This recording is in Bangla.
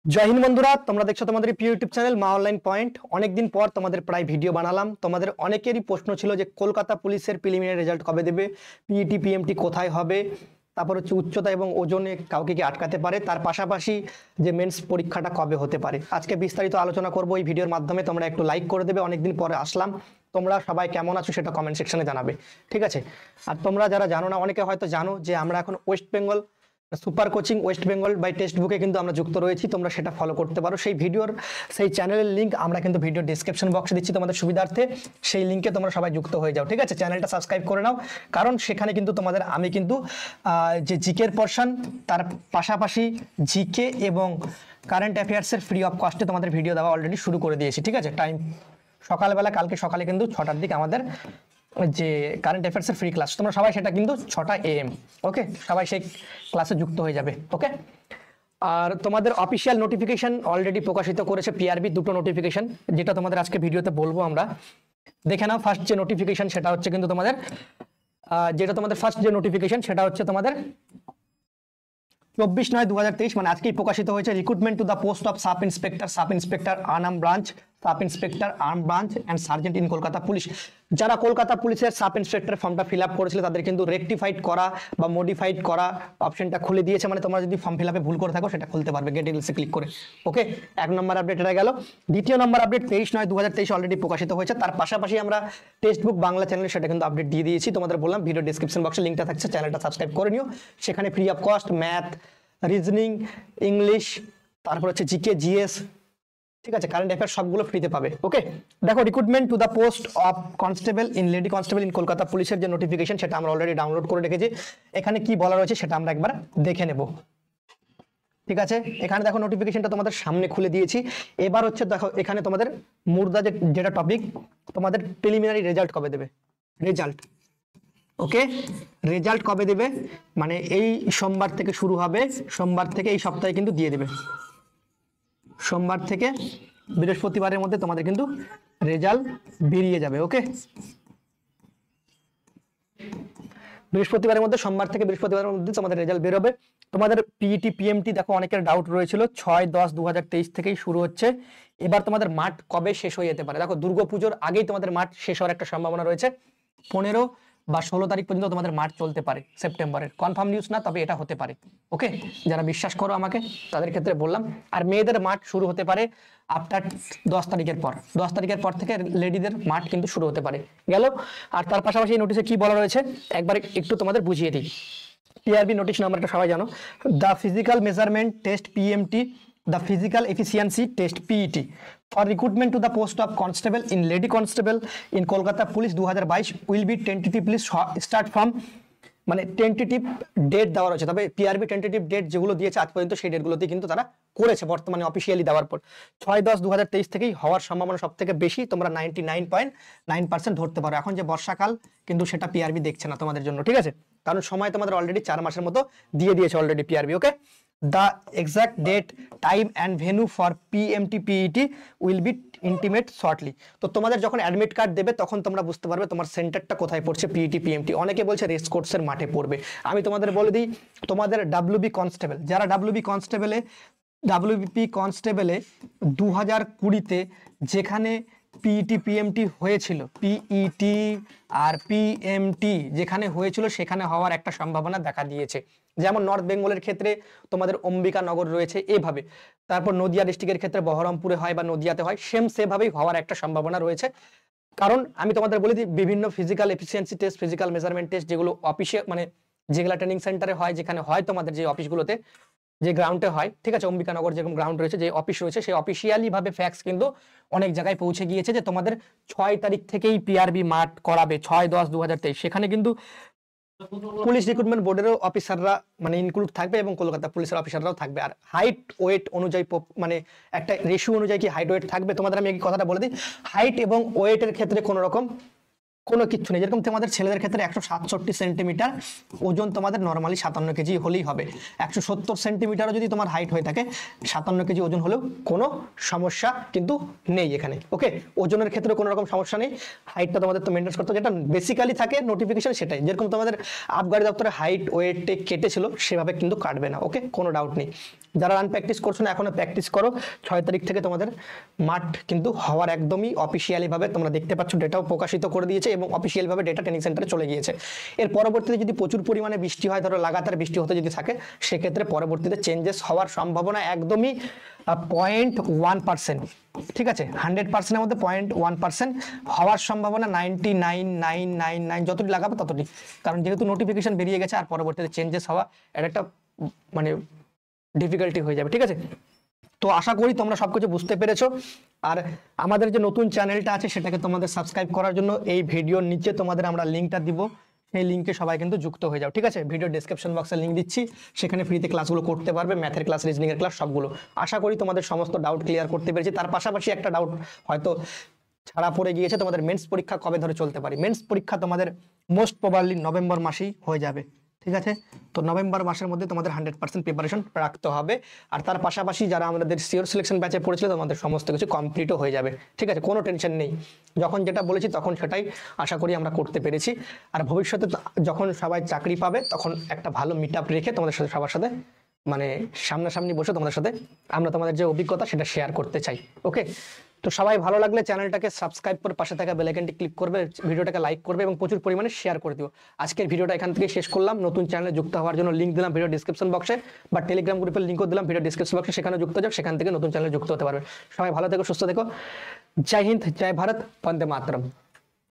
জয় হিন্দ বন্ধুরা, তোমরা দেখছো তোমাদের প্রিয় ইউটিউব চ্যানেল মা অনলাইন পয়েন্ট। অনেকদিন পর তোমাদের প্রায় ভিডিও বানালাম। তোমাদের অনেকেরই প্রশ্ন ছিল যে কলকাতা পুলিশের প্রিলিমিনারি রেজাল্ট কবে দেবে, পিইটি পিএমটি কোথায় হবে, তারপর হচ্ছে উচ্চতা এবং ওজনে কাউকে কি আটকাতে পারে, তার পাশাপাশি যে মেন্স পরীক্ষাটা কবে হতে পারে। আজকে বিস্তারিত আলোচনা করবো এই ভিডিওর মাধ্যমে। তোমরা একটু লাইক করে দেবে, অনেকদিন পরে আসলাম। তোমরা সবাই কেমন আছো সেটা কমেন্ট সেকশনে জানাবে, ঠিক আছে? আর তোমরা যারা জানো না, অনেকে হয়তো জানো যে আমরা এখন West Bengal super coaching West Bengal by text বুকে কিন্তু আমরা যুক্ত রয়েছি। তোমরা সেটা ফলো করতে পারো। সেই চ্যানেলের লিঙ্ক আমরা কিন্তু ভিডিও ডিসক্রিপশন বক্সে দিচ্ছি তোমাদের সুবিধার্থে। সেই লিঙ্কে তোমরা সবাই যুক্ত হয়ে যাও, ঠিক আছে? চ্যানেলটা সাবস্ক্রাইব করে নাও, কারণ সেখানে কিন্তু তোমাদের আমি কিন্তু যে জিকের পোর্শন, তার পাশাপাশি জিকে এবং কারেন্ট অ্যাফেয়ার্সের ফ্রি অফ কস্টে তোমাদের ভিডিও দেওয়া অলরেডি শুরু করে দিয়েছি, ঠিক আছে? টাইম সকালবেলা, কালকে সকালে কিন্তু 6টার দিকে আমাদের যে কারেন্ট অ্যাফেয়ার্সের ফ্রি ক্লাস, তোমরা সবাই সেটা কিন্তু 6টা AM, ওকে? সবাই সেই ক্লাসে যুক্ত হয়ে যাবে, ওকে? আর তোমাদের অফিসিয়াল নোটিফিকেশন অলরেডি প্রকাশিত করেছে পিআরবি, দুটো নোটিফিকেশন, যেটা তোমাদের আজকে ভিডিওতে বলবো আমরা। দেখে নাও। ফার্স্ট যে নোটিফিকেশন সেটা হচ্ছে কিন্তু তোমাদের ফার্স্ট যে নোটিফিকেশন সেটা হচ্ছে তোমাদের 24/9/2023, মানে আজকেই প্রকাশিত হয়েছে। Recruitment to the post of sub inspector arm branch, sub inspector arm branch and sergeant in Kolkata police. যারা কলকাতা পুলিশের সাব ইন্সপেক্টর ফর্মটা ফিল আপ করেছিল তাদের কিন্তু রেকটিফাইড করা বা মডিফাইড করা অপশনটা খুলে দিয়েছে। মানে তোমরা যদি ফর্ম ফিল আপে ভুল করে থাকো সেটা খুলতে পারবে গেট ডিটেইলসে ক্লিক করে, ওকে? 1 নম্বর আপডেট এটা গেল। দ্বিতীয় নম্বর আপডেট 23/9/2023 অলরেডি প্রকাশিত হয়েছে। তার পাশাপাশি আমরা টেক্সট বুক বাংলা চ্যানেলে সেটা কিন্তু আপডেট দিয়ে দিয়েছি। তোমাদের বললাম ভিডিও ডিসক্রিপশন বক্সে লিঙ্কটা থাকছে, চ্যানেলটা সাবস্ক্রাইব করে নিও। সেখানে free of cost math, reasoning, English, তারপর হচ্ছে জিকে, জিএস, ঠিক আছে, কারেন্ট অ্যাফেয়ার্স সবগুলো ফ্রিতে পাবে, ওকে? দেখো, recruitment to the post of constable in lady constable in Kolkata পুলিশের যে নোটিফিকেশন সেটা আমরা অলরেডি ডাউনলোড করে রেখেছি। এখানে কি বলা রয়েছে সেটা আমরা একবার দেখে নেব, ঠিক আছে? এখানে দেখো নোটিফিকেশনটা তোমাদের সামনে খুলে দিয়েছি। এবার হচ্ছে দেখো এখানে তোমাদের মুর্দা যেটা টপিক, তোমাদের প্রিলিমিনারি রেজাল্ট কবে দেবে, রেজাল্ট, ওকে? রেজাল্ট কবে দেবে মানে এই সোমবার থেকে শুরু হবে। সোমবার থেকে এই সপ্তাহে কিন্তু দিয়ে দেবে। সোমবার থেকে বৃহস্পতিবারের মধ্যে তোমাদের কিন্তু রেজাল্ট বেরিয়ে যাবে, ওকে? বৃহস্পতিবারের মধ্যে, সোমবার থেকে বৃহস্পতিবারের মধ্যে তোমাদের রেজাল্ট বেরোবে। তোমাদের পিইটি পিএমটি দেখো অনেকের ডাউট রয়েছিল, 6/10/2023 থেকেই শুরু হচ্ছে। এবার তোমাদের মাঠ কবে শেষ হয়ে যেতে পারে? দেখো, দুর্গাপুজোর আগেই তোমাদের মাঠ শেষ হওয়ার একটা সম্ভাবনা রয়েছে। 15 বা 16 তারিখ পর্যন্ত তোমাদের মাঠ চলতে পারে সেপ্টেম্বরের। কনফার্ম নিউজ না, তবে এটা হতে পারে, ওকে? যারা বিশ্বাস করো আমাকে তাদের ক্ষেত্রে বললাম। আর মেয়েদের মাঠ শুরু হতে পারে আফটার 10 তারিখের পর। 10 তারিখের পর থেকে লেডিদের মাঠ কিন্তু শুরু হতে পারে, গেল? আর তার পাশাপাশি এই নোটিশে কি বলা রয়েছে একবার একটু তোমাদের বুঝিয়ে দিই। টিআরবি নোটিশ নাম্বারটা সবাই জানো। The physical measurement test PMT, the physical efficiency test PET for recruitment to the post of constable in lady constable in Kolkata Police 2022 will be tentatively start from, মানে টেন্টেটিভ ডেট দেওয়া রয়েছে। তবে পিআরবি টেন্টেটিভ ডেট যেগুলো দিয়েছে আজ পর্যন্ত সেই ডেটগুলোতে কিন্তু তারা করেছে বর্তমানে অফিসিয়ালি দেওয়ার পর। 6/10/2023 থেকেই হওয়ার সম্ভাবনা সব থেকে বেশি। তোমরা 99.9% ধরতে পারো। এখন যে বর্ষাকাল, কিন্তু সেটা পিআরবি দেখছে না তোমাদের জন্য, ঠিক আছে? কারণ সময় তোমাদের অলরেডি 4 মাসের মতো দিয়ে দিয়েছে already PRB, okay? The exact date, time and venue for PMT PET will be intimate shortly. তো তোমাদের যখন অ্যাডমিট কার্ড দেবে তখন তোমরা বুঝতে পারবে তোমার সেন্টারটা কোথায় পড়ছে। পিইটি পিএমটি অনেকে বলছে রেস কোর্সের মাঠে পড়বে। আমি তোমাদের বলে দিই, তোমাদের ডাব্লিউবি কনস্টেবল, যারা ডাব্লিউবিপি কনস্টেবলে 2020-তে যেখানে পিইটি পিএমটি হয়েছিল, পিইটি আর পিএমটি যেখানে হয়েছিল সেখানে হওয়ার একটা সম্ভাবনা দেখা দিয়েছে। যেমন নর্থ বেঙ্গলের ক্ষেত্রে তোমাদের অম্বিকানগর রয়েছে, এভাবে। তারপর নদিয়া ডিস্ট্রিক্টের ক্ষেত্রে বহরমপুরে হয় বা নদিয়াতে হয়, সেভাবেই হওয়ার একটা সম্ভাবনা রয়েছে। কারণ আমি তোমাদের বলে দিই, বিভিন্ন physical efficiency test, physical measurement test যেগুলো অফিসে, মানে যেগুলো ট্রেনিং সেন্টারে হয়, যেখানে হয় তোমাদের যে অফিসগুলোতে, যে গ্রাউন্ডে হয়, ঠিক আছে? অম্বিকানগর যেরকম গ্রাউন্ড রয়েছে, যে অফিস রয়েছে, সেই অফিসিয়ালি ভাবে ফ্যাক্স কিন্তু অনেক জায়গায় পৌঁছে গিয়েছে যে তোমাদের 6 তারিখ থেকেই পিআরবি মাঠ করাবে, 6/10/2023। সেখানে কিন্তু পুলিশ রিক্রুটমেন্ট বোর্ডেরও অফিসাররা মানে ইনক্লুড থাকবে এবং কলকাতা পুলিশের অফিসাররাও থাকবে। আর হাইট ওয়েট অনুযায়ী, মানে একটা রেশিও অনুযায়ী কি হাইট ওয়েট থাকবে। তোমাদের আমি এই কথাটা বলে দিই, হাইট এবং ওয়েটের ক্ষেত্রে কোনো রকম কোনো কিচ্ছু নেই। যেরকম তোমাদের ছেলেদের ক্ষেত্রে 167 সেন্টিমিটার, ওজন তোমাদের নর্মালি 57 কেজি হলেই হবে। 170 সেন্টিমিটারও যদি তোমার হাইট হয়ে থাকে, 57 কেজি ওজন হলেও কোনো সমস্যা কিন্তু নেই এখানে। ওকে, ওজনের ক্ষেত্রে কোনো রকম সমস্যা নেই, হাইটটা তোমাদের তো মেনটেন করতে হবে, যেটা বেসিক্যালি থাকে নোটিফিকেশন সেটাই। যেরকম তোমাদের আবগারি দপ্তরে হাইট ওয়েট কেটেছিল সেভাবে কিন্তু কাটবে না। ওকে, কোনো ডাউট নেই। যারা রান প্র্যাকটিস করছো না এখনো প্র্যাকটিস করো। 6 তারিখ থেকে তোমাদের মাঠ কিন্তু হওয়ার একদমই অফিসিয়ালি ভাবে তোমরা দেখতে পাচ্ছ, ডেটাও প্রকাশিত করে দিয়েছে এবং অফিসিয়াল ভাবে ডেটা ট্রেনিং সেন্টারে চলে গিয়েছে। এর পরবর্তীতে যদি প্রচুর পরিমাণে বৃষ্টি হয়, ধরো লাগাতার বৃষ্টি হতে যদি থাকে, সেক্ষেত্রে পরবর্তীতে চেঞ্জেস হওয়ার সম্ভাবনা একদমই 0.1%। ঠিক আছে, 100%-এর মধ্যে 0.1% হওয়ার সম্ভাবনা 99.999 যতটি লাগাবে ততটি, কারণ যেহেতু নোটিফিকেশন বেরিয়ে গেছে আর পরবর্তীতে চেঞ্জেস হওয়া এটা একটা মানে ডিফিকাল্টি হয়ে যাবে। ঠিক আছে, তো আশা করি তোমরা সবকিছু বুঝতে পেরেছো। আর আমাদের যে নতুন চ্যানেলটা আছে সেটাকে তোমাদের সাবস্ক্রাইব করার জন্য এই ভিডিওর নিচে তোমাদের আমরা লিঙ্কটা দিব, সেই লিঙ্কে সবাই কিন্তু যুক্ত হয়ে যাও। ঠিক আছে, ভিডিও ডেসক্রিপশন বক্সে লিঙ্ক দিচ্ছি, সেখানে ফ্রিতে ক্লাসগুলো করতে পারবে, ম্যাথের ক্লাস, রিজনিং এর ক্লাস সবগুলো। আশা করি তোমাদের সমস্ত ডাউট ক্লিয়ার করতে পেরেছি। তার পাশাপাশি একটা ডাউট হয়তো ছাড়া পড়ে গিয়েছে, তোমাদের মেন্স পরীক্ষা কবে ধরে চলতে পারে। মেন্স পরীক্ষা তোমাদের মোস্ট প্রবাবলি নভেম্বর মাসেই হয়ে যাবে। ঠিক আছে, তো নভেম্বর মাসের মধ্যে তোমাদের 100% প্রিপারেশন রাখতে হবে। আর তার পাশাপাশি যারা আমাদের সিওর সিলেকশন ব্যাচে পড়েছিল তোমাদের সমস্ত কিছু কমপ্লিটও হয়ে যাবে। ঠিক আছে, কোনো টেনশন নেই, যখন যেটা বলেছি তখন সেটাই আশা করি আমরা করতে পেরেছি। আর ভবিষ্যতে যখন সবাই চাকরি পাবে তখন একটা ভালো মিট আপ রেখে তোমাদের সাথে সবার সাথে মানে সামনাসামনি বসে তোমাদের সাথে আমরা তোমাদের যে অভিজ্ঞতা সেটা শেয়ার করতে চাই। ওকে, তো সবাই ভালো লাগলে চ্যানেলটাকে সাবস্ক্রাইব করে পাশে থাকা বেল আইকনটি ক্লিক করবে, ভিডিওটাকে লাইক করবে এবং প্রচুর পরিমাণে শেয়ার করে দিও। আজকের ভিডিওটা এখান থেকে শেষ করলাম। নতুন চ্যানেলে যুক্ত হওয়ার জন্য লিঙ্ক দিলাম ভিডিও ডিসক্রিপশন বক্সে, বা টেলিগ্রাম গ্রুপের লিঙ্কও দিলাম ভিডিও ডিসক্রিপশন বক্সে, সেখানে যুক্ত যাও, সেখান থেকে নতুন চ্যানেলে যুক্ত হতে পারবে। সবাই ভালো থেকো, সুস্থ থেকো। জয় হিন্দ, জয় ভারত, বন্দে মাতরম।